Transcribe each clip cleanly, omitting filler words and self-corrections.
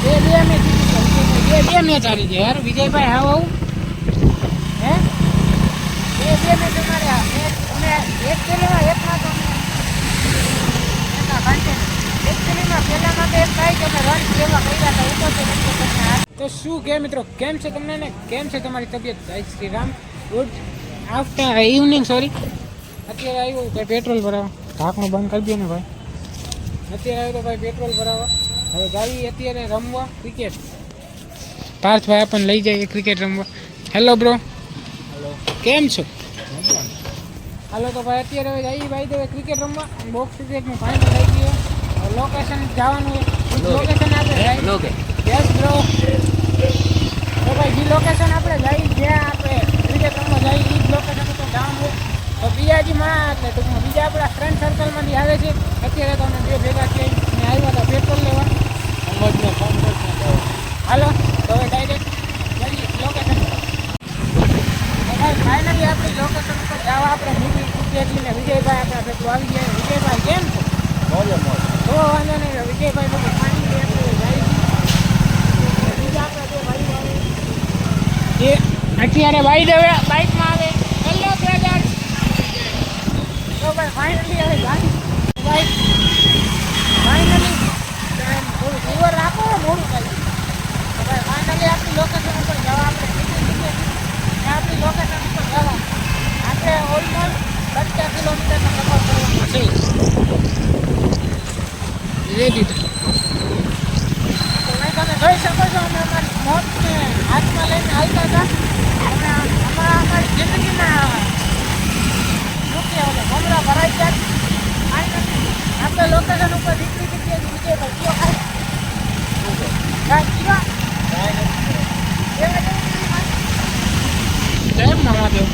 બે મેચ બે મેચ હારી ગયા યાર વિજયભાઈ. હા આવું હે બે મેચ અમારે અમે એકચ્યુઅલીમાં એકમાં તો એના કન્ટેન્ટ એકચ્યુઅલીમાં પહેલામાં તો એમ થાય કે અમે રન જેવા કર્યા હતા ઉપર તો શું કે મિત્રો કેમ છે તમને ને કેમ છે તમારી તબિયત? જય Shri Ram. Good after evening sorry. અત્યારે આવ્યું ભાઈ પેટ્રોલ ભરાવા. ઢાંકણું બંધ કરી દો ને ભાઈ. અત્યારે આવ્યો તો ભાઈ પેટ્રોલ ભરાવા. હવે ગાડી અત્યારે રમવા ક્રિકેટ. પાર્થભાઈ આપણને લઈ જાય ક્રિકેટ રમવા. Hello bro. હેલો કેમ છો? હાલો તો ભાઈ અત્યારે હવે જઈએ ભાઈ તો ક્રિકેટ રમવા. બોક્સ ક્રિકેટનું ફાઇનલ થઈ ગયું. લોકેશન જવાનું લોકેશન આપણે યસ બ્રો. તો ભાઈ જે લોકેશન આપણે જઈ જ્યાં આપણે ક્રિકેટ રમવા જઈએ એ જ લોકેશન ઉપર જવાનું. તો બીજાજીમાં એટલે ટૂંકમાં બીજા આપણા ફ્રેન્ડ સર્કલમાંથી આવે છે. અત્યારે તો અમે બે ભેગા થઈને આવ્યા હતા પેટ્રોલ લેવા. હાલો તો હવે ડાયરેક્ટ જઈએ લોકેશન પર. ફાઇનલી આપણી લોકેશન ઉપર જવા આપણે નીકળી ચૂક્યા છીએ ને વિજયભાઈ આપણા ભેગું આવી ગયા. વિજયભાઈ કેમ છો? તો વાંધો નહીં વિજયભાઈ લોકો ફાઇનલી આપણે જાય બીજા આપણા બે ભાઈઓ આવે એ અત્યારે બાઈક આવે બાઇકમાં આવે. Hello brother. તો ભાઈ ફાઇનલી હવે ગાડી બાઇક ફાઇનલી થોડું ઉભર રાખો મોડું થાય. તો ભાઈ ફાઇનલી આપણી લોકેશન ઉપર જવા આપણે નીકળી આપણી લોકેશન ઉપર જવા આપણે ઓલમોસ્ટ 50 કિલોમીટરનો સફર કરવાનો છે. રેડી તો ભાઈ તમે જોઈ શકો છો અમે અમારી મોતને હાથમાં લઈને હાલતા હતા. અમે અમારી જિંદગીમાં મૂકીએ એટલે ભમરા ભરાઈ જાય. આપણે લોકેશન ઉપર નીકળી ચૂકીએ વિજયભાઈ કયો ખાય કેમ મહાદેવ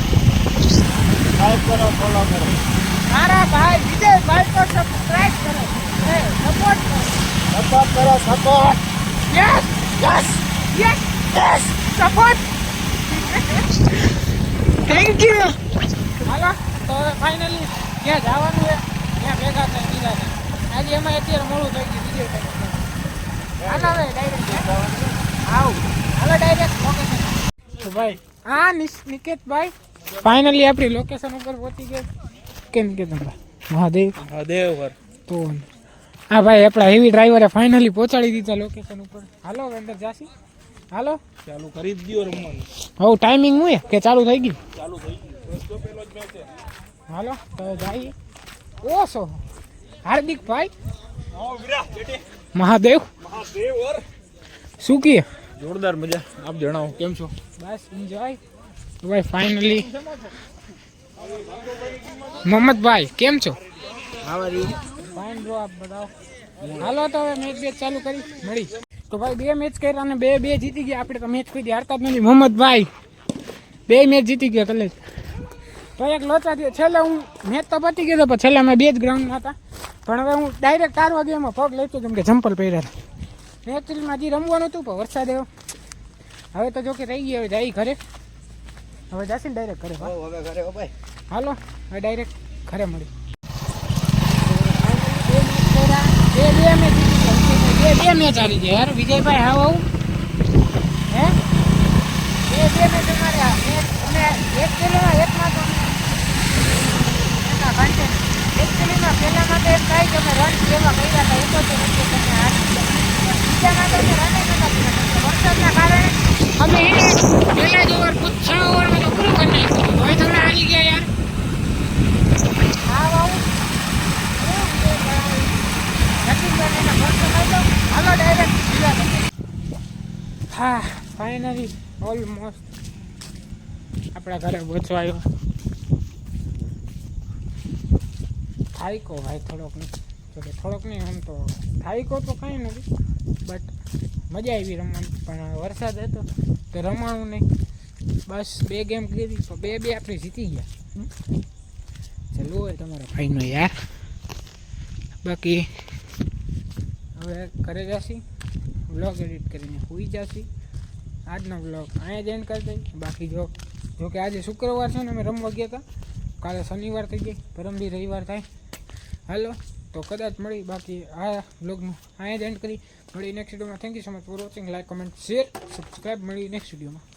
લાઈક કરો ફોલો કરો મારા ભાઈ વિજયભાઈ તો સબસ્ક્રાઇબ કરો સપોર્ટ કરો support yes yes yes yes support thank you. હાલો તો ફાઇનલી ક્યાં જવાનું છે ત્યાં ભેગા થાય બીજા આજે એમાં અત્યારે મોડું થઈ ગયું વિજયભાઈ. હાલો હવે ડાયરેક્ટ આવ હાલો ડાયરેક્ટ લોકેશન. તો ભાઈ હા નિકેતભાઈ ફાઇનલી આપણી લોકેશન ઉપર પહોંચી ગયા. કેમ કે તમે મહાદેવ મહાદેવ તો હા ભાઈ આપણા હેવી ડ્રાઈવરે ફાઇનલી પહોંચાડી દીધા લોકેશન ઉપર. હાલો અંદર જાસી હાલો ચાલુ કરી જ દો રમવાનું. હવે ટાઈમિંગ હું કે ચાલુ થઈ ગયું? ચાલુ થઈ ગયું પેલો જ મેચ છે. હાલો તો જઈએ. ઓસો હાર્દિકભાઈ મહાદેવ મહાદેવ શું કહે? જોરદાર મજા. આપ જણાવો કેમ છો? બસ એન્જોય. ભાઈ ફાઇનલી મોહમ્મદભાઈ કેમ છો? ફાઇન બ્રો આપ બતાવો. હાલો તો હવે મેચ બેચ ચાલુ કરી મળી. તો ભાઈ બે મેચ કર્યા અને બે જીતી ગયા. આપણે તો મેચ કોઈ હારતા જ નથી. મોહમ્મદભાઈ બે મેચ જીતી ગયા કલે તો એક લોચા થયો. છેલ્લે હું મેચ તો પતી ગયો પણ છેલ્લે અમે બે જ ગ્રાઉન્ડમાં હતા. પણ હવે હું ડાયરેક્ટ 4 વાગે એમાં પગ લેતો કેમ કે ચંપલ પહેર્યા હતા. એકચ્યુઅલીમાં હજી રમવાનું હતું પણ વરસાદ આવ્યો. હવે તો જો કે રહી ગઈ. હવે જાય ઘરે. હવે જાસી ને ડાયરેક્ટ ઘરે. હવે ઘરે ભાઈ હાલો હવે ડાયરેક્ટ ઘરે મળી. બે મેચ હારી ગયા યાર વિજયભાઈ. હા આવું હે બે મેચ અમારે અમે એકચ્યુઅલીમાં એકમાં તો એના કન્ટેન્ટ એકચ્યુઅલીમાં પહેલામાં તો એમ થાય કે અમે રન જેવા કર્યા હતા ઉપર તો નથી તમે હારી બીજામાં તો અમે રન નતા કર્યા વરસાદના કારણે અમે પહેલા જ ઓવર 6 ઓવરમાં તો પૂરું કરી નાખ્યું. હવે થોડા હારી ગયા યાર. હા આવું હાલો ડાયરેક્ટ હા ફાઇનલી ઓલમોસ્ટ આપણા ઘરે પહોંચવા આવ્યો. થાઈકો ભાઈ થોડોક નહીં આમ તો થાઈકો તો કાંઈ નથી બટ મજા આવી રમવાની. પણ વરસાદ હતો તો રમાણું નહીં. બસ 2 ગેમ કરી તો બે આપણે જીતી ગયા. ચાલો હોય તમારા ભાઈનો યાર. બાકી હવે ઘરે જશી વ્લોગ એડિટ કરીને સુઈ જશી. આજનો વ્લોગ અહીંયા જ એન્ડ કરી દઈ. બાકી જો કે આજે શુક્રવાર છે ને અમે રમવા ગયા હતા. કાલે શનિવાર થઈ ગઈ પરમદી રવિવાર થાય. હાલો તો કદાચ મળી, બાકી આ બ્લોગનું અહીંયા જ એન્ડ કરી. મળી નેક્સ્ટ વિડીયોમાં. Thank you so much for watching. Like, comment, share, subscribe. મળી નેક્સ્ટ વિડીયોમાં.